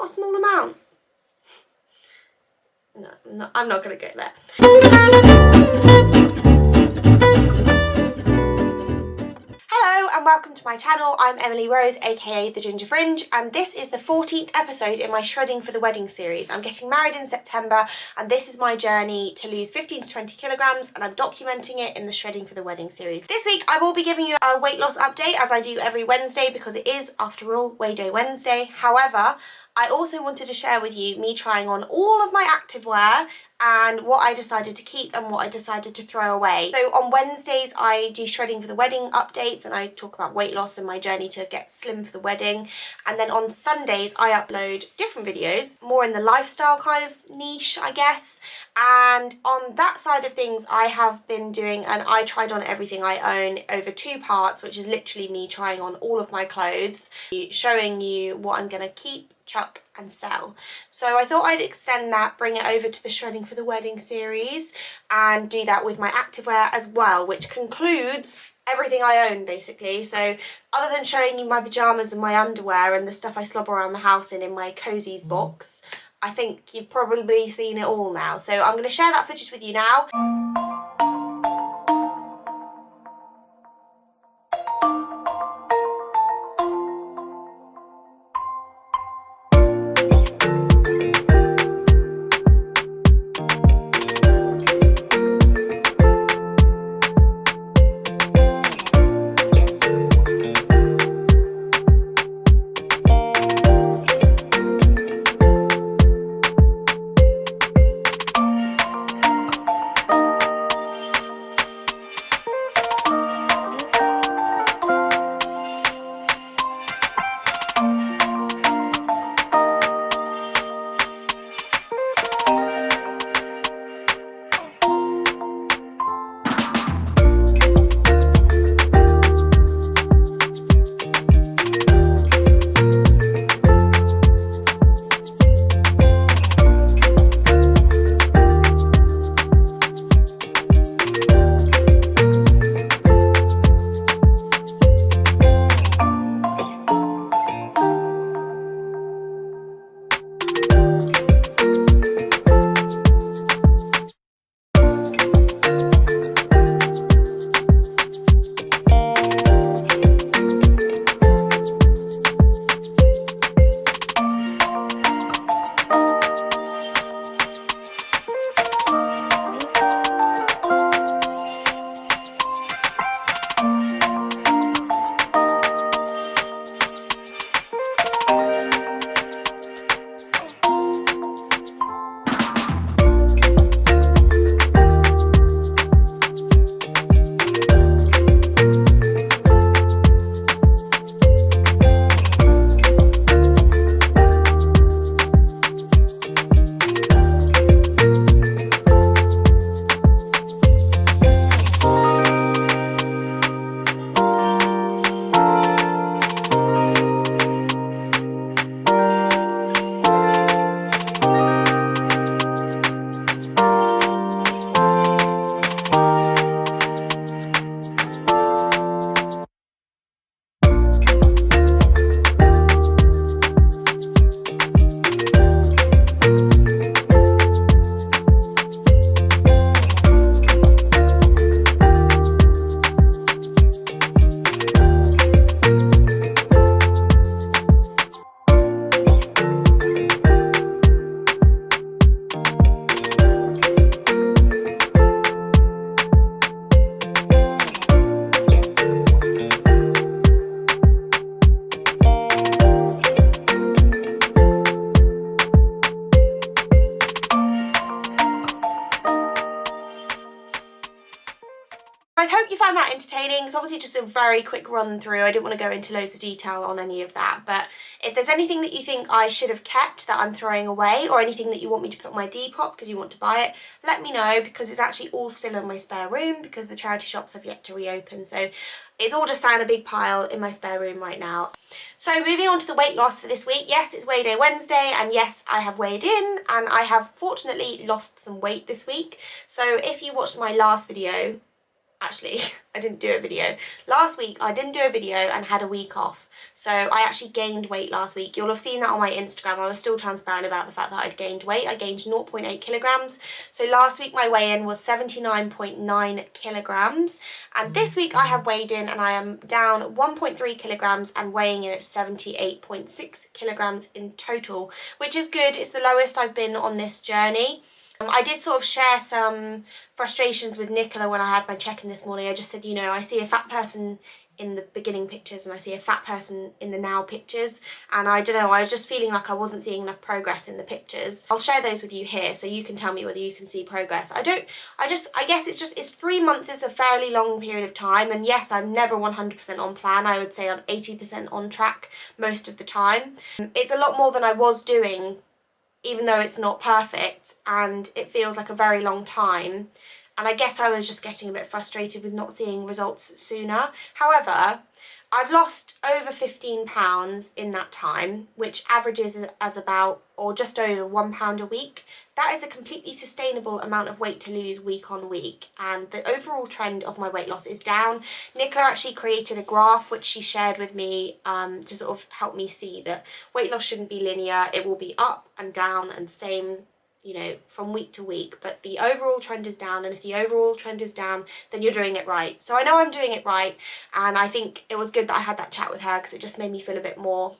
not a small amount. No, I'm not going to go there. Hello and welcome to my channel. I'm Emily Rose, aka The Ginger Fringe, and this is the 14th episode in my Shredding for the Wedding series. I'm getting married in September and this is my journey to lose 15 to 20 kilograms, and I'm documenting it in the Shredding for the Wedding series. This week I will be giving you a weight loss update, as I do every Wednesday, because it is, after all, Weigh Day Wednesday. However, I also wanted to share with you me trying on all of my activewear and what I decided to keep and what I decided to throw away. So on Wednesdays I do Shredding for the Wedding updates and I talk about weight loss and my journey to get slim for the wedding. And then on Sundays I upload different videos, more in the lifestyle kind of niche, I guess. And on that side of things I have been doing an I tried on everything I own over 2 parts, which is literally me trying on all of my clothes, showing you what I'm going to keep, chuck and sell. So I thought I'd extend that, bring it over to the Shredding for the Wedding series and do that with my activewear as well, which concludes everything I own basically. So other than showing you my pyjamas and my underwear and the stuff I slob around the house in my cozies box, I think you've probably seen it all now. So I'm going to share that footage with you now. I hope you found that entertaining. It's obviously just a very quick run through. I didn't want to go into loads of detail on any of that, but if there's anything that you think I should have kept that I'm throwing away, or anything that you want me to put on my Depop because you want to buy it, let me know, because it's actually all still in my spare room because the charity shops have yet to reopen. So it's all just sat in a big pile in my spare room right now. So moving on to the weight loss for this week. Yes, it's Weigh Day Wednesday, and yes, I have weighed in, and I have fortunately lost some weight this week. So if you watched my last video, actually, I didn't do a video. Last week I didn't do a video and had a week off. So I actually gained weight last week. You'll have seen that on my Instagram. I was still transparent about the fact that I'd gained weight. I gained 0.8 kilograms. So last week my weigh-in was 79.9 kilograms. And this week I have weighed in and I am down 1.3 kilograms and weighing in at 78.6 kilograms in total, which is good. It's the lowest I've been on this journey. I did sort of share some frustrations with Nicola when I had my check-in this morning. I just said, you know, I see a fat person in the beginning pictures and I see a fat person in the now pictures, and I don't know, I was just feeling like I wasn't seeing enough progress in the pictures. I'll share those with you here so you can tell me whether you can see progress. I guess it's 3 months is a fairly long period of time, and yes, I'm never 100% on plan. I would say I'm 80% on track most of the time. It's a lot more than I was doing, even though it's not perfect, and it feels like a very long time. And I guess I was just getting a bit frustrated with not seeing results sooner. However, I've lost over 15 pounds in that time, which averages as about, or just over £1 a week. That is a completely sustainable amount of weight to lose week on week, and the overall trend of my weight loss is down. Nicola actually created a graph which she shared with me to sort of help me see that weight loss shouldn't be linear. It will be up and down and same, you know, from week to week, but the overall trend is down, and if the overall trend is down, then you're doing it right. So I know I'm doing it right, and I think it was good that I had that chat with her because it just made me feel a bit more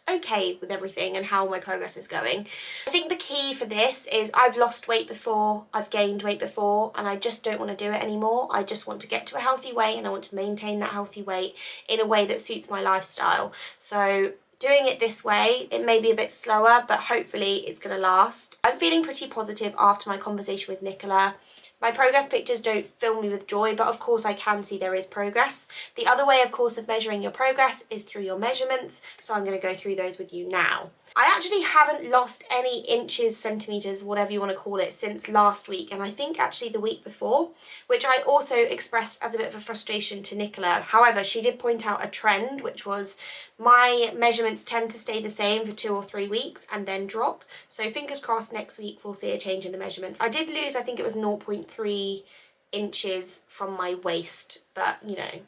okay with everything and how my progress is going. I think the key for this is I've lost weight before, I've gained weight before, and I just don't want to do it anymore. I just want to get to a healthy weight, and I want to maintain that healthy weight in a way that suits my lifestyle. So doing it this way, it may be a bit slower, but hopefully it's going to last. I'm feeling pretty positive after my conversation with Nicola. My progress pictures don't fill me with joy, but of course I can see there is progress. The other way, of course, of measuring your progress is through your measurements, so I'm going to go through those with you now. I actually haven't lost any inches, centimetres, whatever you want to call it, since last week, and I think actually the week before, which I also expressed as a bit of a frustration to Nicola. However, she did point out a trend, which was my measurements tend to stay the same for 2 or 3 weeks and then drop. So fingers crossed next week we'll see a change in the measurements. I did lose, I think it was 0.3 inches from my waist, but you know,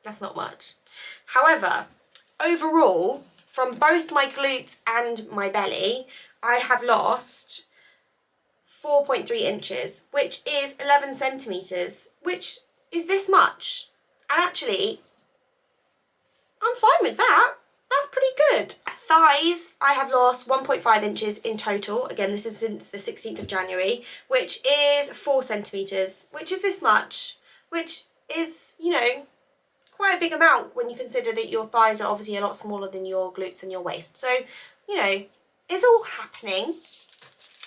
that's not much. However, overall, from both my glutes and my belly, I have lost 4.3 inches, which is 11 centimetres, which is this much. And actually, I'm fine with that. That's pretty good. Thighs, I have lost 1.5 inches in total. Again, this is since the 16th of January, which is 4 centimetres, which is this much, which is, you know, quite a big amount when you consider that your thighs are obviously a lot smaller than your glutes and your waist. So, you know, it's all happening.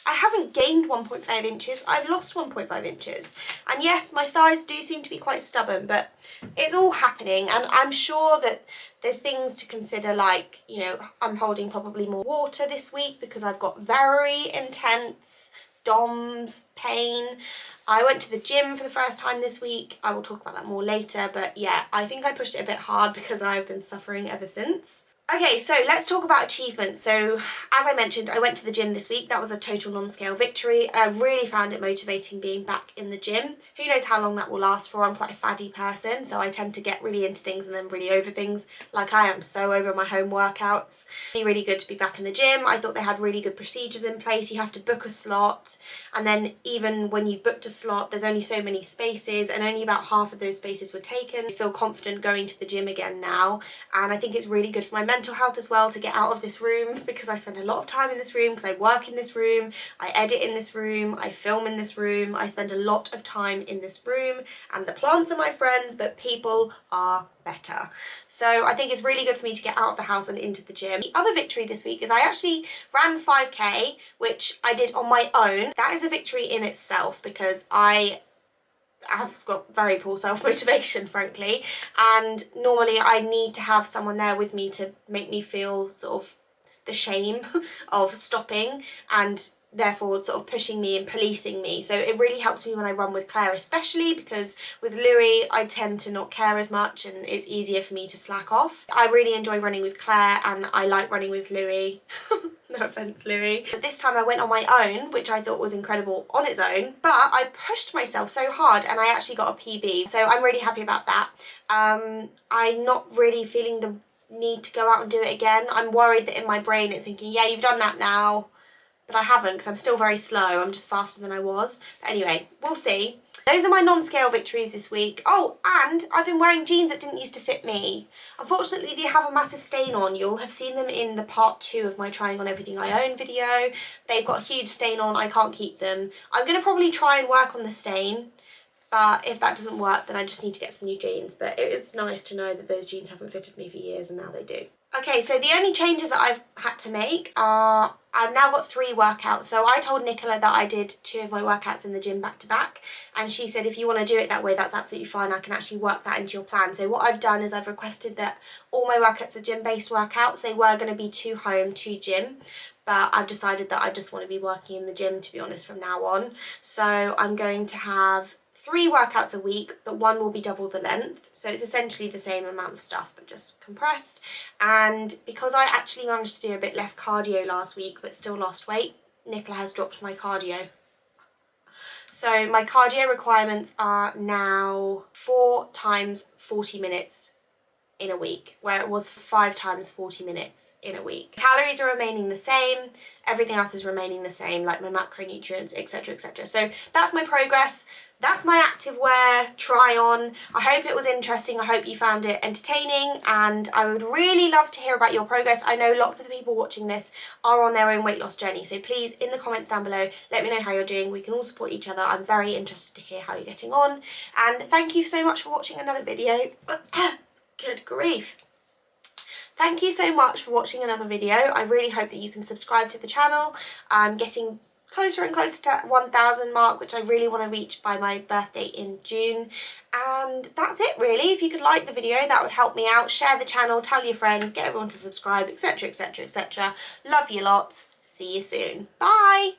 I haven't gained 1.5 inches, I've lost 1.5 inches. And yes, my thighs do seem to be quite stubborn, but it's all happening, and I'm sure that there's things to consider, like, you know, I'm holding probably more water this week because I've got very intense DOMS pain. I went to the gym for the first time this week. I will talk about that more later, but yeah, I think I pushed it a bit hard because I've been suffering ever since. Okay, so let's talk about achievements. So as I mentioned, I went to the gym this week. That was a total non-scale victory. I really found it motivating being back in the gym. Who knows how long that will last for. I'm quite a faddy person, so I tend to get really into things and then really over things. Like I am so over my home workouts. Really, really good to be back in the gym. I thought they had really good procedures in place. You have to book a slot, and then even when you've booked a slot, there's only so many spaces, and only about half of those spaces were taken. I feel confident going to the gym again now, and I think it's really good for my mental health as well to get out of this room, because I spend a lot of time in this room, because I work in this room, I edit in this room, I film in this room, I spend a lot of time in this room, and the plants are my friends, but people are better. So I think it's really good for me to get out of the house and into the gym. The other victory this week is I actually ran 5k, which I did on my own. That is a victory in itself, because I've got very poor self-motivation, frankly, and normally I need to have someone there with me to make me feel sort of the shame of stopping, and therefore sort of pushing me and policing me. So it really helps me when I run with Claire, especially because with Louis I tend to not care as much and it's easier for me to slack off. I really enjoy running with Claire, and I like running with Louis. No offence, Louis. But this time I went on my own, which I thought was incredible on its own, but I pushed myself so hard and I actually got a PB. So I'm really happy about that. I'm not really feeling the need to go out and do it again. I'm worried that in my brain it's thinking, yeah, you've done that now. But I haven't, because I'm still very slow. I'm just faster than I was. But anyway, we'll see. Those are my non-scale victories this week. Oh, and I've been wearing jeans that didn't used to fit me. Unfortunately, they have a massive stain on. You'll have seen them in the part 2 of my trying on everything I own video. They've got a huge stain on. I can't keep them. I'm going to probably try and work on the stain. But if that doesn't work, then I just need to get some new jeans. But it is nice to know that those jeans haven't fitted me for years and now they do. Okay, so the only changes that I've had to make are, I've now got 3 workouts. So I told Nicola that I did 2 of my workouts in the gym back to back. And she said, if you want to do it that way, that's absolutely fine. I can actually work that into your plan. So what I've done is I've requested that all my workouts are gym-based workouts. They were going to be 2 home, 2 gym. But I've decided that I just want to be working in the gym, to be honest, from now on. So I'm going to have 3 workouts a week, but 1 will be double the length. So it's essentially the same amount of stuff, but just compressed. And because I actually managed to do a bit less cardio last week, but still lost weight, Nicola has dropped my cardio. So my cardio requirements are now 4 times 40 minutes in a week, where it was 5 times 40 minutes in a week. Calories are remaining the same, everything else is remaining the same, like my macronutrients, etc, etc. So that's my progress. That's my activewear try on. I hope it was interesting. I hope you found it entertaining, and I would really love to hear about your progress. I know lots of the people watching this are on their own weight loss journey, so please, in the comments down below, let me know how you're doing. We can all support each other. I'm very interested to hear how you're getting on, and thank you so much for watching another video. Good grief. Thank you so much for watching another video. I really hope that you can subscribe to the channel. I'm getting closer and closer to 1,000 mark, which I really want to reach by my birthday in June. And that's it really. If you could like the video, that would help me out. Share the channel, tell your friends, get everyone to subscribe, etc, etc, etc. Love you lots. See you soon. Bye.